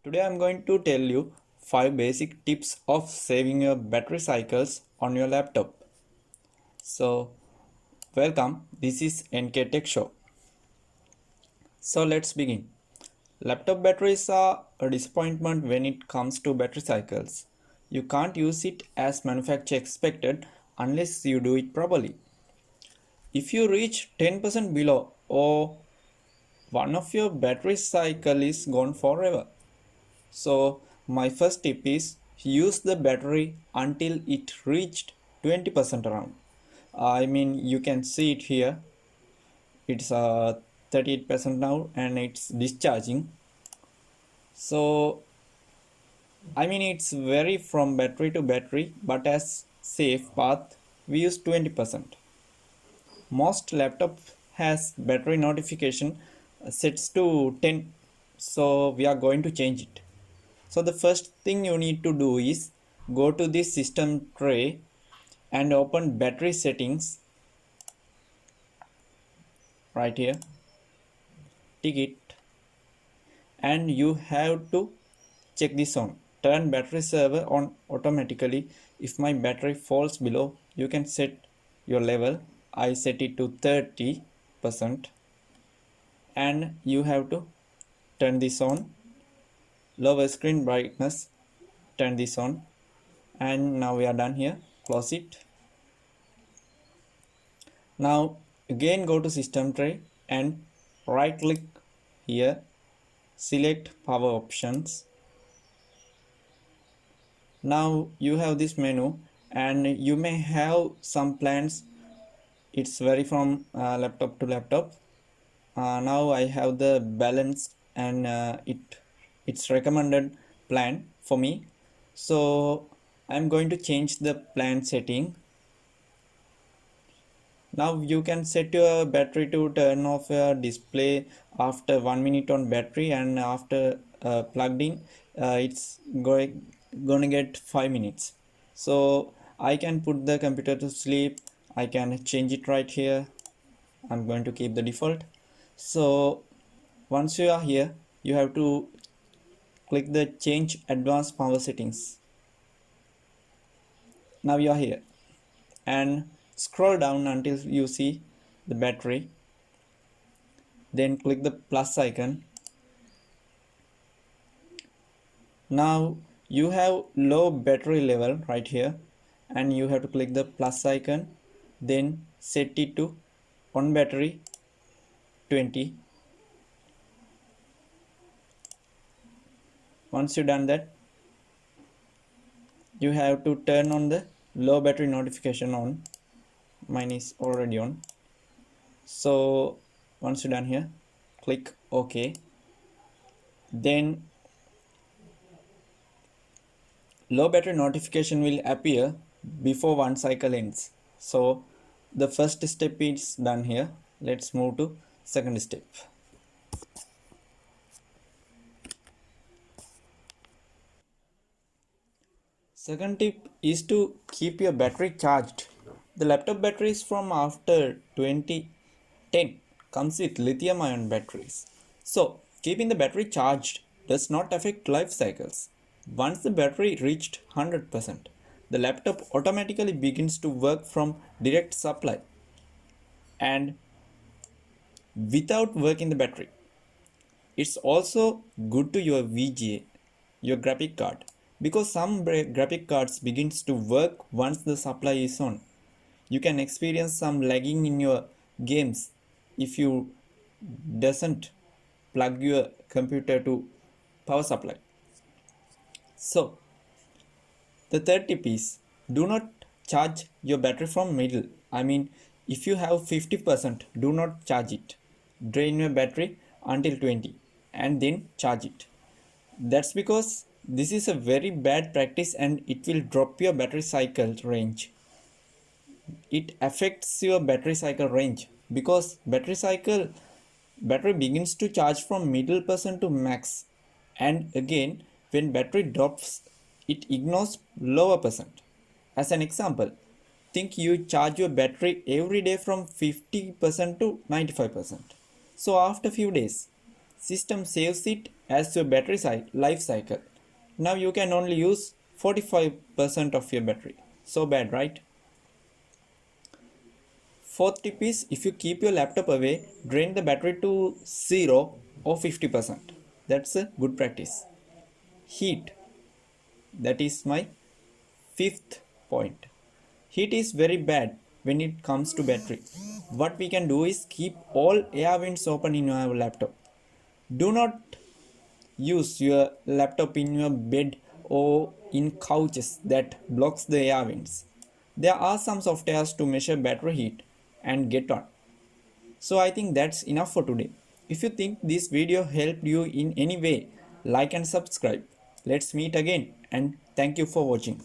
Today I'm going to tell you 5 basic tips of saving your battery cycles on your laptop. So, welcome. This is NK Tech Show. So, let's begin. Laptop batteries are a disappointment when it comes to battery cycles. You can't use it as manufacturer expected unless you do it properly. If you reach 10% below or one of your battery cycle is gone forever. So my first tip is use the battery until it reached 20% around. I mean you can see it here. It's 38% now and it's discharging. So I mean it's vary from battery to battery, but as safe path we use 20%. Most laptop has battery notification sets to 10, so we are going to change it. So the first thing you need to do is go to the system tray and open battery settings right here, tick it, and you have to check this on. Turn battery saver on automatically. If my battery falls below, you can set your level. I set it to 30% and you have to turn this on. Lower screen brightness, turn this on, and now we are done here. Close it. Now again go to system tray and right click here, select power options. Now you have this menu and you may have some plans. It's vary from laptop to laptop. Now I have the balanced and it's recommended plan for me. So I'm going to change the plan setting. Now you can set your battery to turn off your display after 1 minute on battery, and after plugged in it's gonna get 5 minutes. So I can put the computer to sleep. I can change it right here. I'm going to keep the default. So once you are here, you have to click the change advanced power settings. Now you are here and scroll down until you see the battery, then click the plus icon. Now you have low battery level right here and you have to click the plus icon, then set it to on battery 20. Once you've done that, you have to turn on the low battery notification on. Mine is already on. So once you're done here, click OK. Then low battery notification will appear before one cycle ends. So the first step is done here. Let's move to second step. Second tip is to keep your battery charged. The laptop batteries from after 2010 comes with lithium ion batteries. So keeping the battery charged does not affect life cycles. Once the battery reached 100%, the laptop automatically begins to work from direct supply and without working the battery. It's also good to your VGA, your graphic card, because some graphic cards begins to work once the supply is on. You can experience some lagging in your games if you doesn't plug your computer to power supply. So the third tip is do not charge your battery from middle. I mean if you have 50%, do not charge it. Drain your battery until 20 and then charge it. That's because this is a very bad practice and it will drop your battery cycle range. It affects your battery cycle range because battery begins to charge from middle percent to max, and again when battery drops it ignores lower percent. As an example, think you charge your battery every day from 50% to 95%. So after few days system saves it as your battery life cycle. Now you can only use 45% of your battery. So bad, right? Fourth tip is, if you keep your laptop away, drain the battery to 0 or 50%. That's a good practice. Heat. That is my fifth point. Heat is very bad when it comes to battery. What we can do is keep all air vents open in your laptop. Do not use your laptop in your bed or in couches that blocks the air vents. There are some softwares to measure battery heat and get on. So I think that's enough for today. If you think this video helped you in any way, like and subscribe. Let's meet again, and thank you for watching.